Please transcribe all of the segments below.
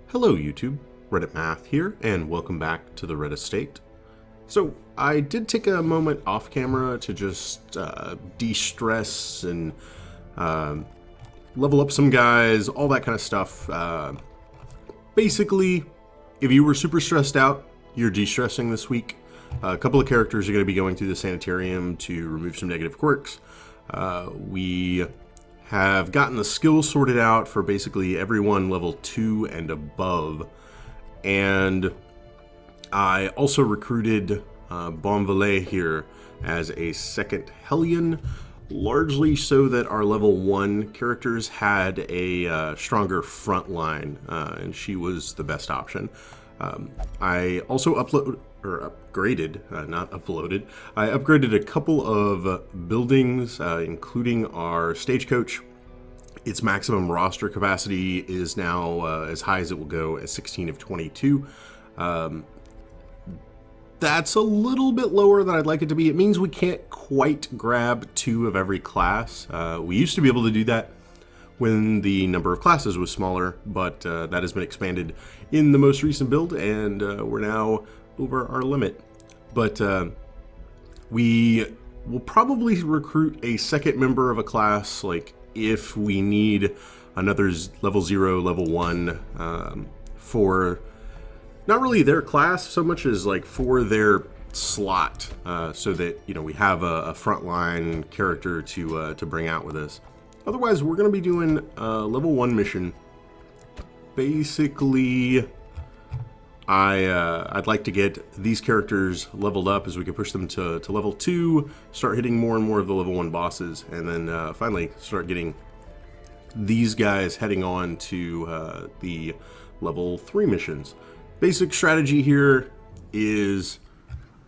Hello YouTube, Reddit Math here, and welcome back to the Red Estate. So, I did take a moment off camera to just de-stress and level up some guys, all that kind of stuff. Basically, if you were super stressed out, you're de-stressing this week. A couple of characters are going to be going through the sanitarium to remove some negative quirks. We have gotten the skills sorted out for basically everyone level 2 and above. And I also recruited Villehardain here as a second Hellion, largely so that our level 1 characters had a stronger front line, and she was the best option. I also upgraded, not uploaded. I upgraded a couple of buildings, including our stagecoach. Its maximum roster capacity is now as high as it will go at 16 of 22. That's a little bit lower than I'd like it to be. It means we can't quite grab 2 of every class. We used to be able to do that when the number of classes was smaller, but that has been expanded in the most recent build, and we're now over our limit. But we will probably recruit a second member of a class, like if we need another level 0, level 1 for not really their class so much as like for their slot, so that, you know, we have a frontline character to bring out with us. Otherwise, we're going to be doing a level 1 mission. Basically, I'd like to get these characters leveled up as we can push them to level 2, start hitting more and more of the level 1 bosses, and then finally start getting these guys heading on to the level 3 missions. Basic strategy here is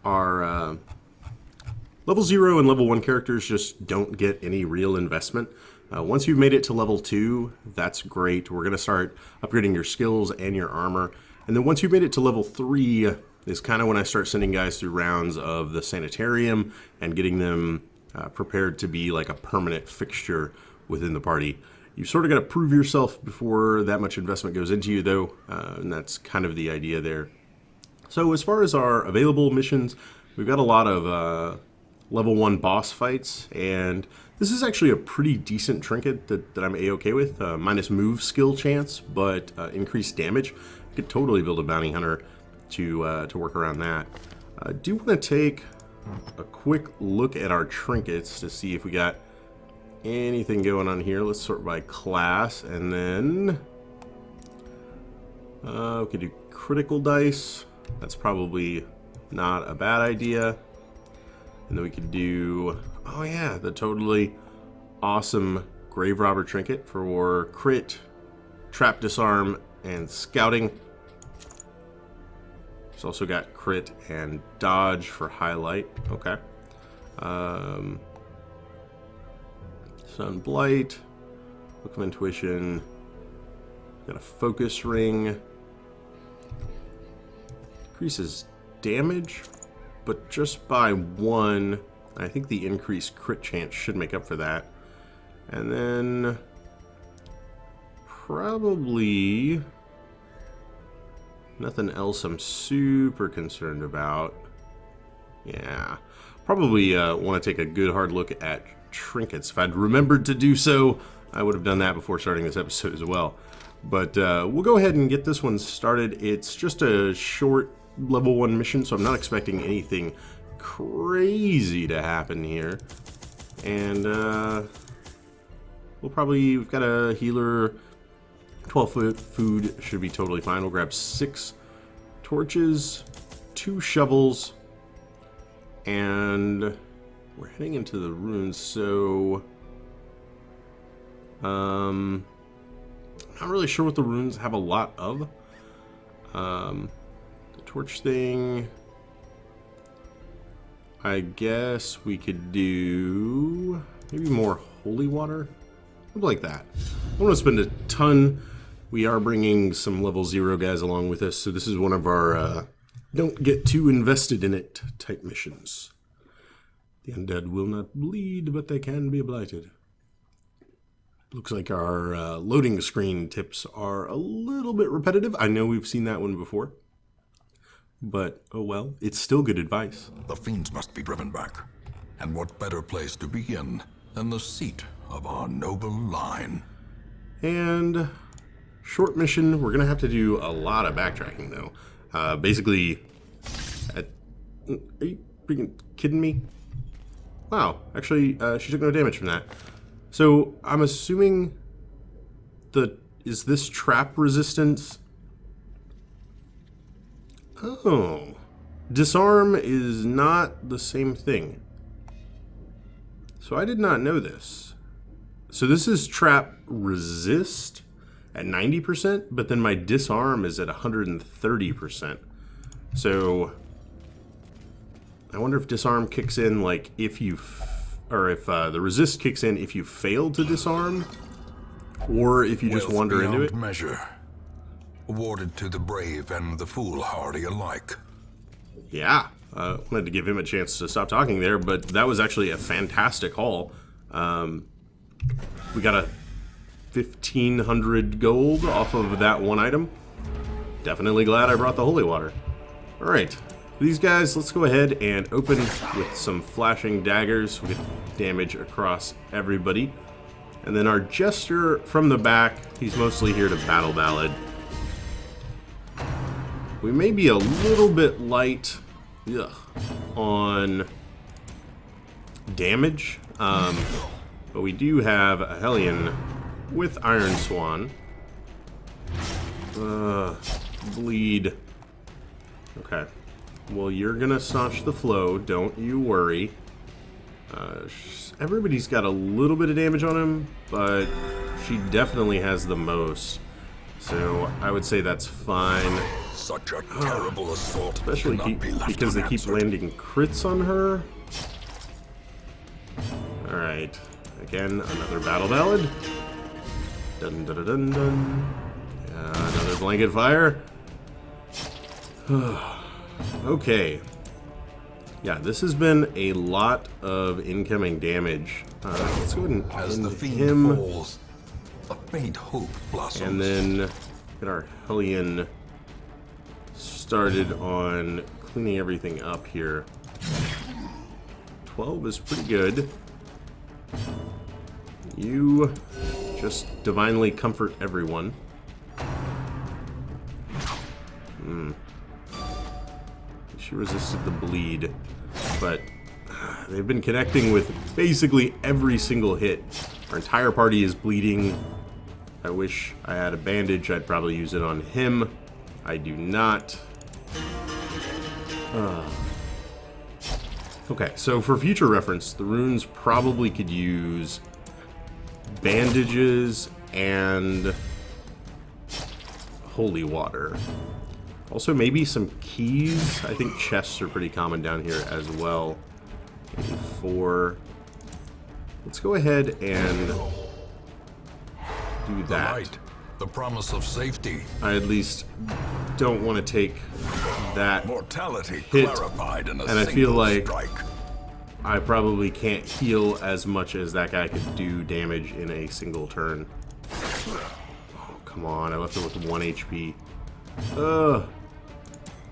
our level 0 and level 1 characters just don't get any real investment. Once you've made it to level 2, that's great. We're going to start upgrading your skills and your armor. And then once you've made it to level 3 is kind of when I start sending guys through rounds of the sanitarium and getting them prepared to be like a permanent fixture within the party. You've sort of got to prove yourself before that much investment goes into you, though, and that's kind of the idea there. So as far as our available missions, we've got a lot of level 1 boss fights, and this is actually a pretty decent trinket that I'm A-okay with. Minus move skill chance, but increased damage. I could totally build a bounty hunter to work around that. I do want to take a quick look at our trinkets to see if we got anything going on here. Let's sort by class, and then we could do critical dice. That's probably not a bad idea. And then we could do, oh yeah, the totally awesome Grave Robber trinket for crit, trap disarm, and scouting. It's also got crit and dodge for highlight. Okay. Sun Blight, Book of Intuition, got a focus ring, decreases damage, but just by 1. I think the increased crit chance should make up for that. And then probably nothing else I'm super concerned about. Yeah, probably want to take a good hard look at trinkets. If I'd remembered to do so, I would have done that before starting this episode as well. But we'll go ahead and get this one started. It's just a short level 1 mission, so I'm not expecting anything crazy to happen here. And we've got a healer, 12 food should be totally fine. We'll grab 6 torches, 2 shovels, and we're heading into the ruins, so I'm not really sure what the ruins have a lot of. The torch thing, I guess we could do maybe more holy water, something like that. I don't want to spend a ton. We are bringing some level 0 guys along with us, so this is one of our don't get too invested in it type missions. The undead will not bleed, but they can be blighted. Looks like our loading screen tips are a little bit repetitive. I know we've seen that one before. But, oh well, it's still good advice. The fiends must be driven back. And what better place to begin than the seat of our noble line? And short mission, we're going to have to do a lot of backtracking, though. Basically, are you freaking kidding me? Wow, actually, she took no damage from that. So, I'm assuming is this trap resistance? Oh. Disarm is not the same thing. So I did not know this. So this is trap resist at 90%, but then my disarm is at 130%. So I wonder if disarm kicks in like if you, or if the resist kicks in if you fail to disarm, or if you just wander into it. Measure. Awarded to the brave and the foolhardy alike. Yeah, wanted to give him a chance to stop talking there, but that was actually a fantastic haul. We got a 1,500 gold off of that one item. Definitely glad I brought the holy water. All right, these guys, let's go ahead and open with some flashing daggers. We get damage across everybody. And then our jester from the back, he's mostly here to battle ballad. We may be a little bit light on damage, but we do have a Hellion with Iron Swan. Bleed. Okay. Well, you're gonna staunch the flow, don't you worry. Everybody's got a little bit of damage on him, but she definitely has the most. So I would say that's fine. Such a terrible assault. Especially because they keep landing crits on her. Alright. Again, another battle ballad. Dun dun dun dun dun. Another blanket fire. Okay. Yeah, this has been a lot of incoming damage. Let's go ahead and As the fiend him. falls, a faint hope blossoms. And then get our Hellion started on cleaning everything up here. 12 is pretty good. You just divinely comfort everyone. She resisted the bleed, but they've been connecting with basically every single hit. Our entire party is bleeding. I wish I had a bandage. I'd probably use it on him. I do not. Okay, so for future reference, the runes probably could use bandages and holy water. Also, maybe some keys. I think chests are pretty common down here as well. Maybe 4. Let's go ahead and do that. The light, the promise of safety. I at least don't want to take that Mortality hit, clarified in a and I feel like strike. I probably can't heal as much as that guy could do damage in a single turn. Oh, come on. I left him with 1 HP.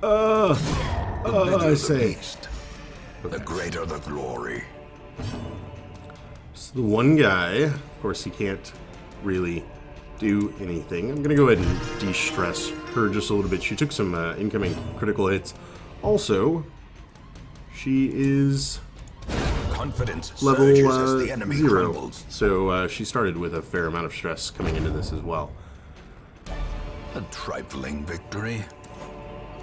I say. Beast, the greater the glory. So the one guy, of course, he can't really do anything. I'm going to go ahead and de-stress her just a little bit. She took some incoming critical hits. Also, she is Confidence level surges as the enemy 0. crumbles. So she started with a fair amount of stress coming into this as well. A trifling victory,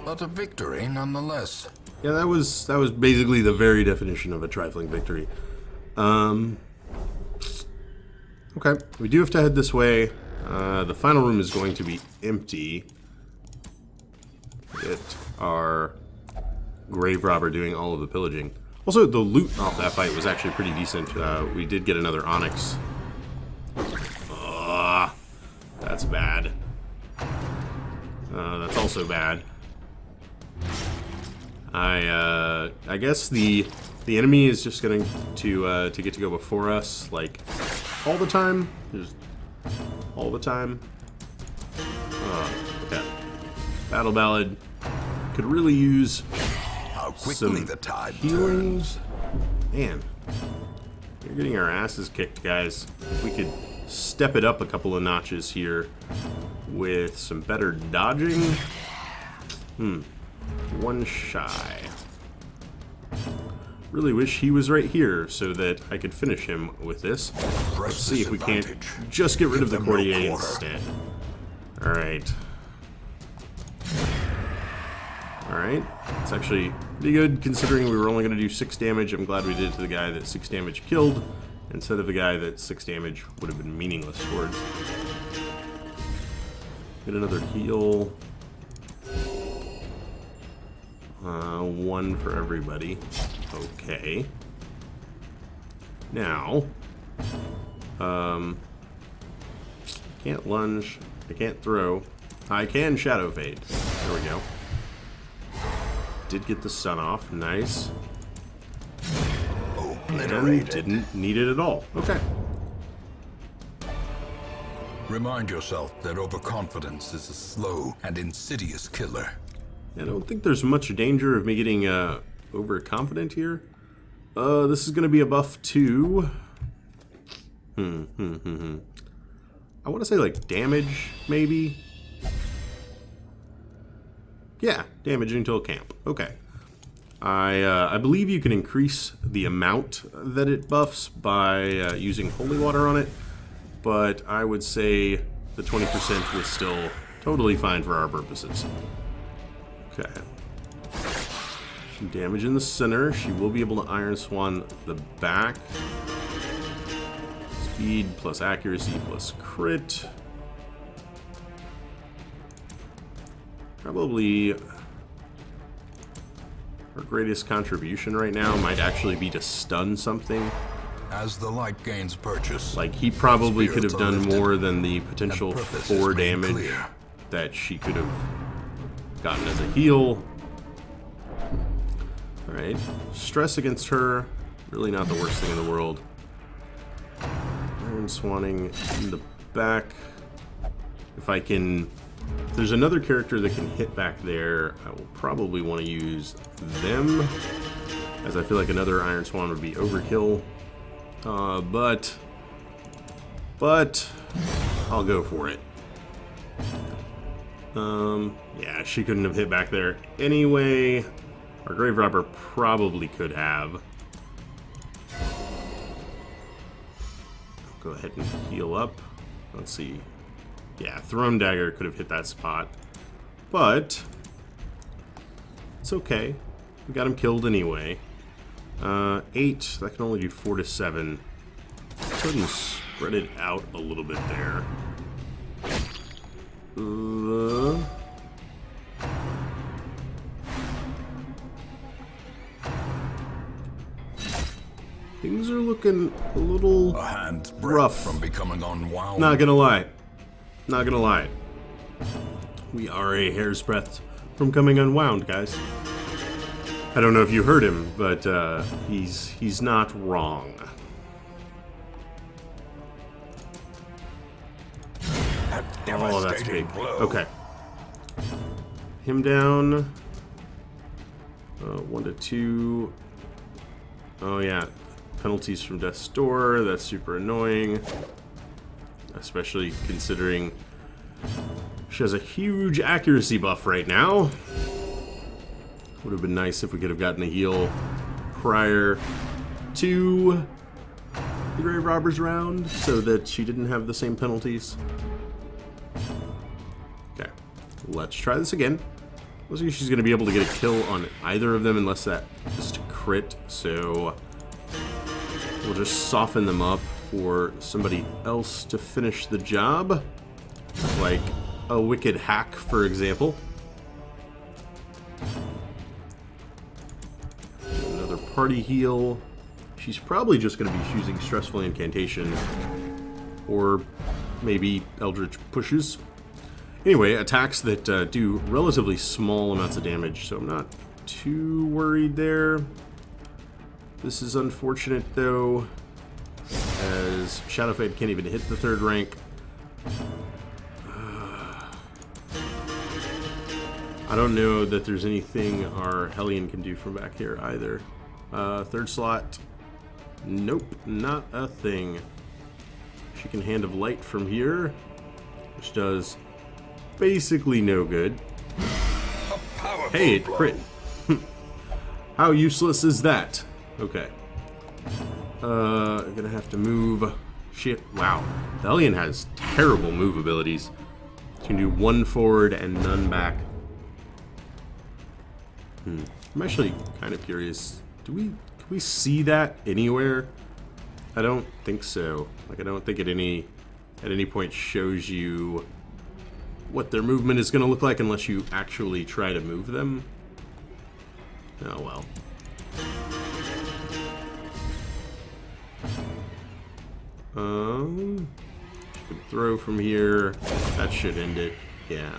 but a victory nonetheless. Yeah, that was basically the very definition of a trifling victory. Okay, we do have to head this way. The final room is going to be empty. Get our grave robber doing all of the pillaging. Also, the loot off that fight was actually pretty decent. We did get another onyx. That's bad. That's also bad. I guess the enemy is just going to get to go before us, like, all the time. There's all the time. Okay. Battle Ballad could really use How quickly some the tide healing. turns. Man, we're getting our asses kicked, guys. If we could step it up a couple of notches here with some better dodging. One shy. Really wish he was right here so that I could finish him with this. Let's see if we can't just get rid of the Courtier instead. Alright. Alright. It's actually pretty good considering we were only going to do 6 damage. I'm glad we did it to the guy that 6 damage killed instead of the guy that 6 damage would have been meaningless towards. Get another heal. 1 for everybody. Okay. Now, can't lunge. I can't throw. I can Shadow Fade. There we go. Did get the stun off. Nice. And didn't need it at all. Okay. Remind yourself that overconfidence is a slow and insidious killer. I don't think there's much danger of me getting overconfident here. This is going to be a buff to... I want to say like damage, maybe? Yeah, damage until camp. Okay. I believe you can increase the amount that it buffs by using holy water on it, but I would say the 20% was still totally fine for our purposes. Okay. Some damage in the center. She will be able to Iron Swan the back. Speed plus accuracy plus crit. Probably her greatest contribution right now might actually be to stun something. As the light gains purchase, Like, he probably could have done more than the potential 4 damage that she could have gotten as a heal. Alright. Stress against her. Really not the worst thing in the world. Iron Swanning in the back. If I can... If there's another character that can hit back there, I will probably want to use them, as I feel like another Iron Swan would be overkill. But I'll go for it. Yeah, she couldn't have hit back there anyway. Our Grave Robber probably could have. Go ahead and heal up. Let's see. Yeah, Thrown Dagger could have hit that spot. But it's okay. We got him killed anyway. 8. That can only do 4 to 7. Couldn't spread it out a little bit there. Things are looking a little rough. From becoming unwound. Not gonna lie. Not gonna lie. We are a hair's breadth from coming unwound, guys. I don't know if you heard him, but he's not wrong. Oh, that's big. Okay. Him down. 1 to 2. Oh yeah. Penalties from Death's Door. That's super annoying. Especially considering she has a huge accuracy buff right now. Would have been nice if we could have gotten a heal prior to the Grave Robbers round so that she didn't have the same penalties. Okay, let's try this again. Looks like she's going to be able to get a kill on either of them unless that is to crit, so we'll just soften them up for somebody else to finish the job, like a Wicked Hack, for example. Another party heal. She's probably just going to be using Stressful Incantation, or maybe Eldritch Pushes. Anyway, attacks that do relatively small amounts of damage, so I'm not too worried there. This is unfortunate, though, as Shadowfade can't even hit the 3rd rank. I don't know that there's anything our Hellion can do from back here either. Third slot. Nope, not a thing. She can Hand of Light from here, which does basically no good. Hey, it crit. How useless is that? Okay. Gonna have to move. Shit, wow. The Hellion has terrible move abilities. She can do 1 forward and none back. I'm actually kind of curious. Can we see that anywhere? I don't think so. Like, I don't think at any point shows you what their movement is going to look like unless you actually try to move them. Oh well. You can throw from here. That should end it. Yeah.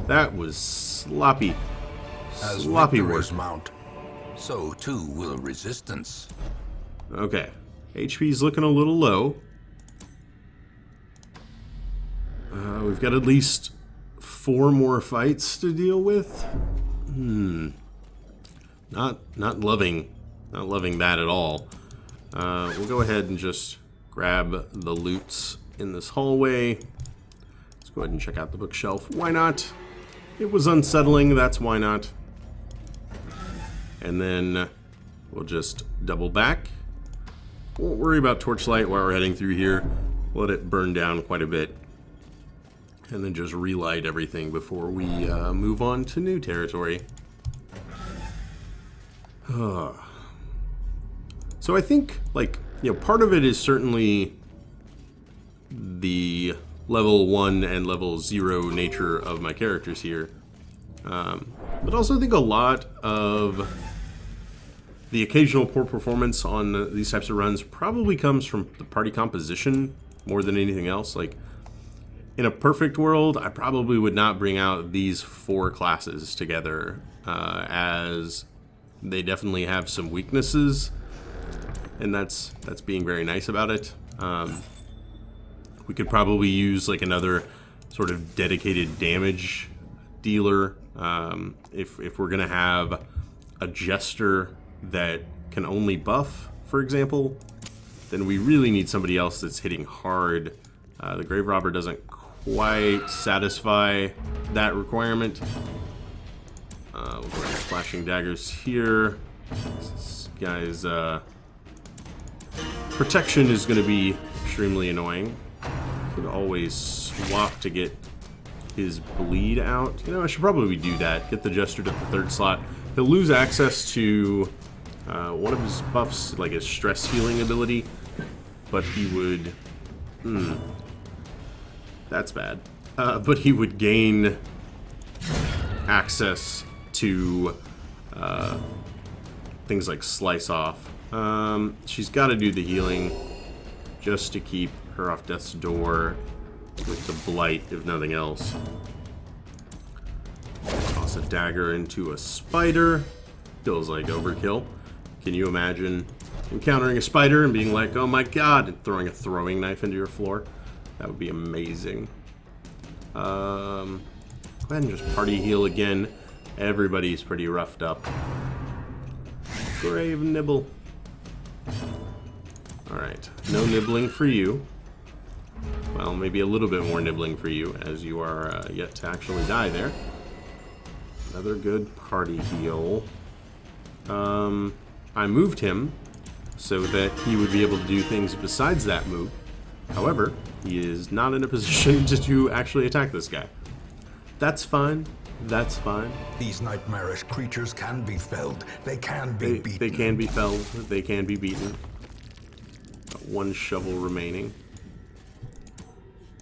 That was sloppy. As Sloppy work. victories mount, so too will resistance. Okay. HP's looking a little low. We've got at least 4 more fights to deal with. Not loving that at all. We'll go ahead and just grab the loots in this hallway. Let's go ahead and check out the bookshelf. Why not? It was unsettling, that's why not. And then we'll just double back. Won't worry about torchlight while we're heading through here. Let it burn down quite a bit. And then just relight everything before we move on to new territory. So I think, like, part of it is certainly the level 1 and level 0 nature of my characters here. But also I think a lot of the occasional poor performance on these types of runs probably comes from the party composition more than anything else. Like, in a perfect world, I probably would not bring out these 4 classes together, as they definitely have some weaknesses, and that's being very nice about it. We could probably use like another sort of dedicated damage dealer. If we're gonna have a jester that can only buff, for example, then we really need somebody else that's hitting hard. The Grave Robber doesn't quite satisfy that requirement. We'll go ahead and flashing daggers here. This guy's protection is going to be extremely annoying. Could always swap to get his bleed out. I should probably do that. Get the Jester to the 3rd slot. He'll lose access to one of his buffs, like his stress healing ability, but he would... that's bad. But he would gain access to things like Slice Off. She's got to do the healing just to keep her off death's door with the blight, if nothing else. Toss a dagger into a spider. Feels like overkill. Can you imagine encountering a spider and being like, oh my god, and throwing a throwing knife into your floor? That would be amazing. Go ahead and just party heal again. Everybody's pretty roughed up. Grave nibble. Alright, no nibbling for you. Well, maybe a little bit more nibbling for you, as you are yet to actually die there. Another good party heal. I moved him so that he would be able to do things besides that move. However, he is not in a position to actually attack this guy. That's fine. That's fine. These nightmarish creatures can be felled. They can be beaten. They can be felled. They can be beaten. Got 1 shovel remaining.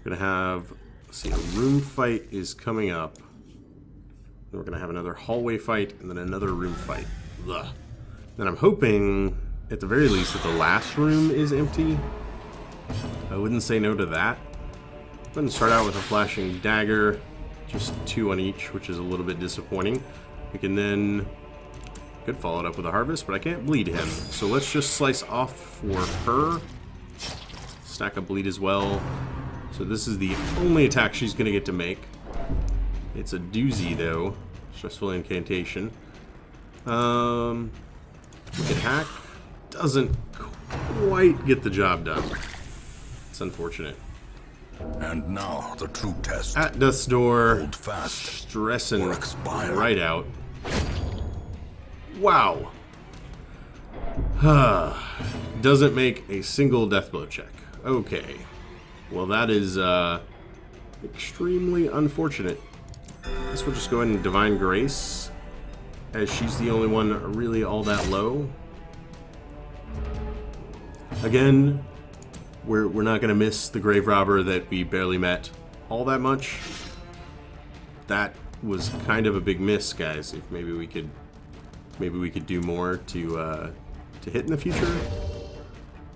Gonna have, let's see, a room fight is coming up. Then we're gonna have another hallway fight and then another room fight. Ugh. Then I'm hoping, at the very least, that the last room is empty. I wouldn't say no to that. I'm gonna start out with a flashing dagger. Just 2 on each, which is a little bit disappointing. We can then... could follow it up with a harvest, but I can't bleed him. So let's just slice off for her. Stack a bleed as well. So this is the only attack she's going to get to make. It's a doozy, though. Stressful incantation. Wicked Hack doesn't quite get the job done. It's unfortunate. And now the true test. At death's door, Hold fast, stressing or expire. right out. Wow. Doesn't make a single death blow check. Okay. Well, that is extremely unfortunate. I guess we'll just go ahead and Divine Grace, as she's the only one really all that low. Again, we're not going to miss the Grave Robber that we barely met all that much. That was kind of a big miss, guys. If maybe we could do more to hit in the future.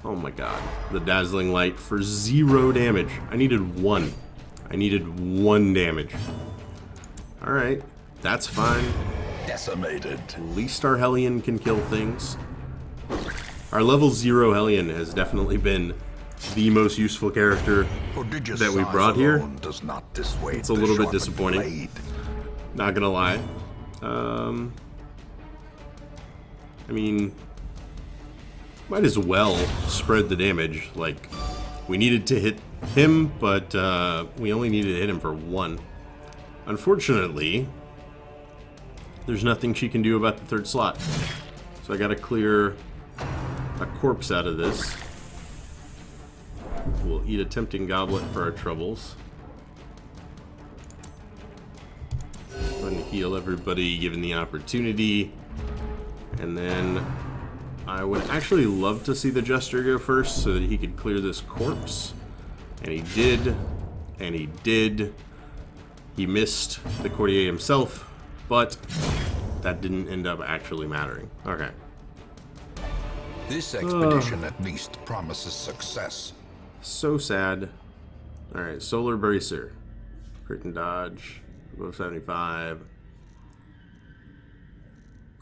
Oh my god. The Dazzling Light for 0 damage. I needed 1. I needed 1 damage. Alright. That's fine. Decimated. At least our Hellion can kill things. Our level 0 Hellion has definitely been the most useful character that we brought here. Does not dissuade it's a little bit the disappointing. blade. Not gonna lie. I mean, might as well spread the damage. Like, we needed to hit him, but we only needed to hit him for 1. Unfortunately, there's nothing she can do about the 3rd slot. So I gotta clear a corpse out of this. We'll eat a tempting goblet for our troubles. Go ahead and heal everybody given the opportunity. And then I would actually love to see the Jester go first so that he could clear this corpse. And he did. And he did. He missed the courtier himself, but that didn't end up actually mattering. Okay. This expedition at least promises success. So sad. Alright, Solar Bracer. Crit and dodge. Above 75.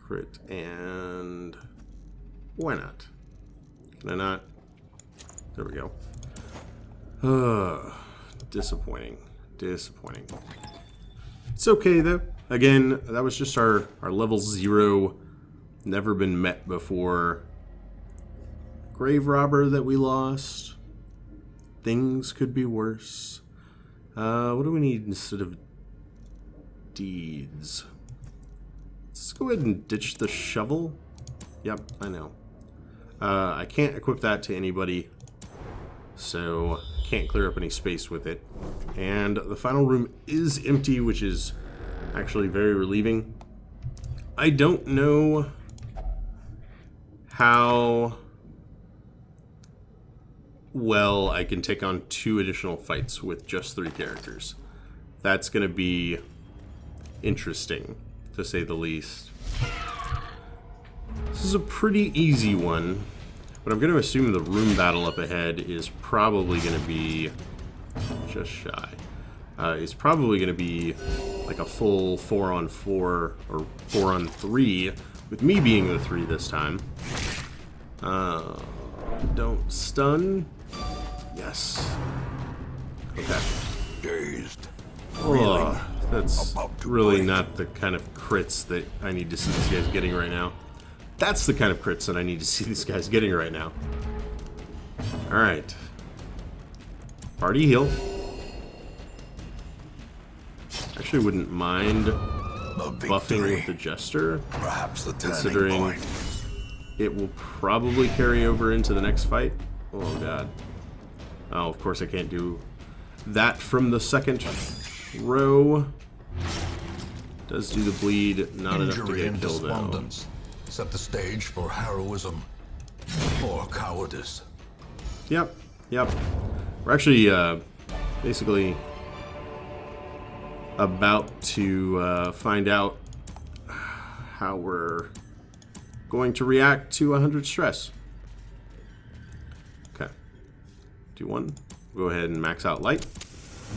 Crit and... why not? Can I not? There we go. Disappointing. Disappointing. It's okay though. Again, that was just our level 0, never been met before Grave Robber that we lost. Things could be worse. What do we need instead of deeds? Let's go ahead and ditch the shovel. Yep, I know. I can't equip that to anybody, so can't clear up any space with it. And the final room is empty, which is actually very relieving. I don't know how well I can take on 2 additional fights with just 3 characters. That's going to be interesting, to say the least. This is a pretty easy one, but I'm going to assume the room battle up ahead is probably going to be just shy. It's probably going to be like a full 4-on-4 or 4-on-3, with me being the 3 this time. Don't stun. Yes. Okay. Dazed. Oh, that's About to really break. not the kind of crits that I need to see these guys getting right now. That's the kind of crits that I need to see these guys getting right now. Alright. Party heal. Actually wouldn't mind buffing with the Jester, Perhaps the turning considering point. it will probably carry over into the next fight. Oh god. Oh, of course I can't do that from the 2nd row. Does do the bleed, not enough to Injury get and killed though. despondence set the stage for heroism or cowardice. Yep, yep. We're actually basically about to find out how we're going to react to 100 stress. Okay. Do 1. Go ahead and max out light.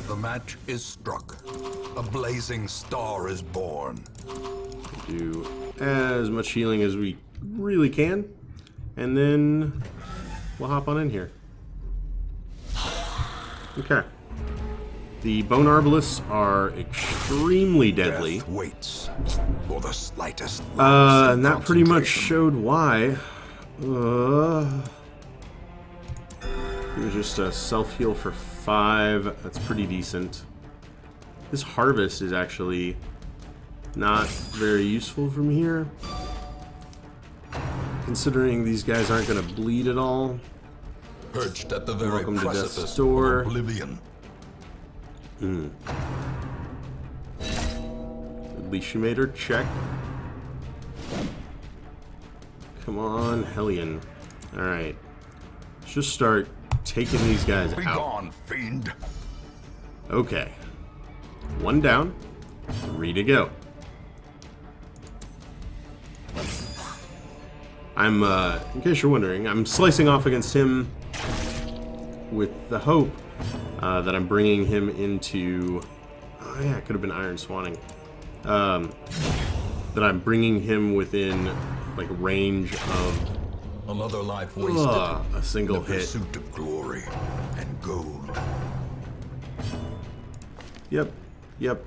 The match is struck. A blazing star is born. Do as much healing as we really can. And then we'll hop on in here. Okay. The bone arbalists are extremely deadly. Death waits for the slightest. And that pretty much showed why. It was just a self-heal for 5. That's pretty decent. This harvest is actually not very useful from here, considering these guys aren't going to bleed at all. Perched at the very Welcome to precipice Death's of Door. oblivion. At least she made her check. Come on, Hellion. Alright. Let's just start taking these guys Be out. gone, fiend. Okay. 1 down. 3 to go. I'm, in case you're wondering, I'm slicing off against him with the hope that I'm bringing him into... Oh yeah, it could have been Iron Swanning. That I'm bringing him within, like, range of Another life wasted. a single in the hit. pursuit of glory and gold. Yep, yep.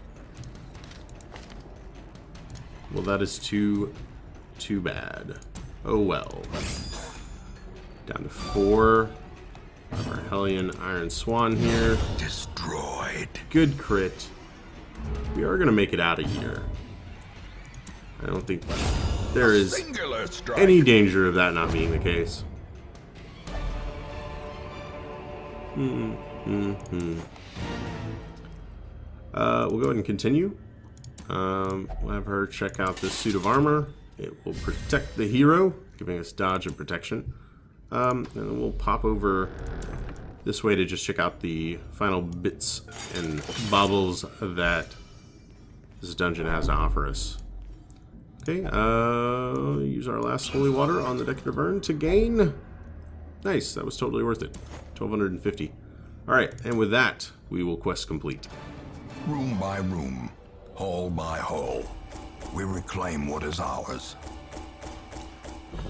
Well, that is too bad. Oh well. Down to 4. Our Hellion Iron Swan here. Destroyed. Good crit. We are gonna make it out of here. I don't think there is Singular strike. any danger of that not being the case. We'll go ahead and continue. We'll have her check out this suit of armor. It will protect the hero, giving us dodge and protection. And then we'll pop over this way to just check out the final bits and baubles that this dungeon has to offer us. Okay, use our last holy water on the Decade of Urn to gain. Nice, that was totally worth it. 1250. Alright, and with that, we will quest complete. Room by room, hall by hall, we reclaim what is ours.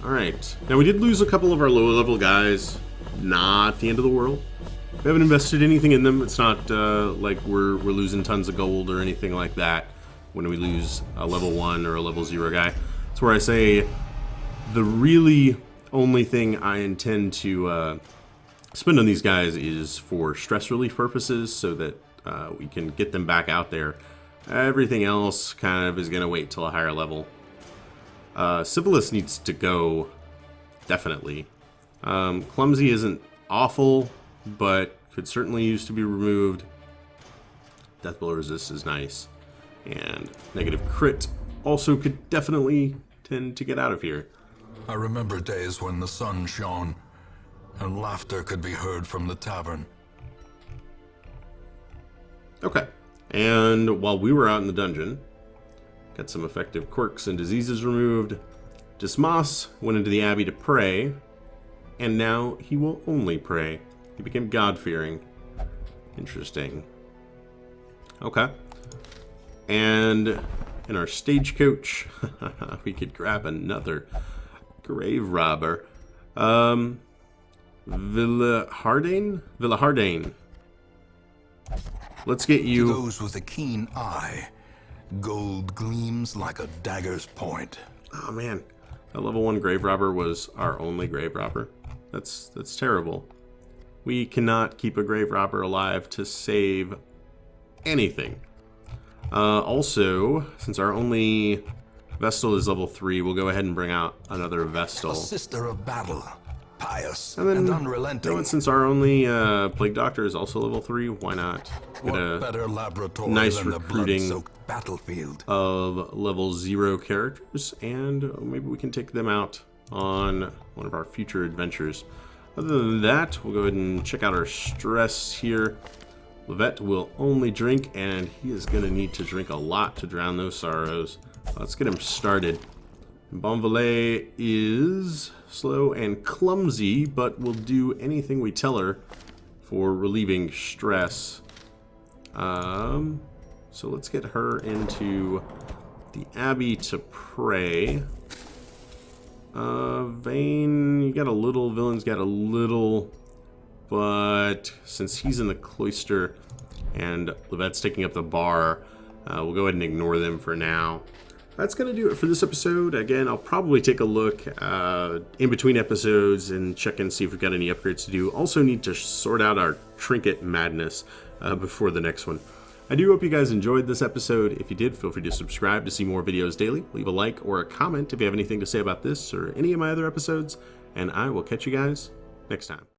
Alright, now we did lose a couple of our lower level guys. Not the end of the world. We haven't invested anything in them. It's not like we're losing tons of gold or anything like that when we lose a level 1 or a level 0 guy. That's where I say the really only thing I intend to spend on these guys is for stress relief purposes, so that we can get them back out there. Everything else kind of is going to wait till a higher level. Civilus needs to go, definitely. Clumsy isn't awful, but could certainly use to be removed. Death Blow Resist is nice. And negative crit also could definitely tend to get out of here. I remember days when the sun shone and laughter could be heard from the tavern. Okay. And while we were out in the dungeon, got some effective quirks and diseases removed. Dismas went into the Abbey to pray, and now he will only pray. He became God-fearing. Interesting. Okay. And in our stagecoach, we could grab another grave robber. Villehardain? Villehardain. Let's get To you... those with a keen eye, gold gleams like a dagger's point. Oh man, that level 1 grave robber was our only grave robber. That's terrible. We cannot keep a grave robber alive to save anything. Also, since our only Vestal is level 3, we'll go ahead and bring out another Vestal. A sister of battle, pious And then, and you unrelenting. know what, since our only Plague Doctor is also level 3, why not? Get What a better laboratory nice than the recruiting blood-soaked battlefield? of level 0 characters, and maybe we can take them out on one of our future adventures. Other than that, we'll go ahead and check out our stress here. Levette will only drink, and he is going to need to drink a lot to drown those sorrows. Let's get him started. Bonvalet is slow and clumsy, but will do anything we tell her for relieving stress. So let's get her into the Abbey to pray. Vane, you got a little, Villain's got a little, but since he's in the cloister and Levette's taking up the bar. We'll go ahead and ignore them for now. That's going to do it for this episode. Again, I'll probably take a look in between episodes and check and see if we've got any upgrades to do. Also need to sort out our trinket madness before the next one. I do hope you guys enjoyed this episode. If you did, feel free to subscribe to see more videos daily. Leave a like or a comment if you have anything to say about this or any of my other episodes. And I will catch you guys next time.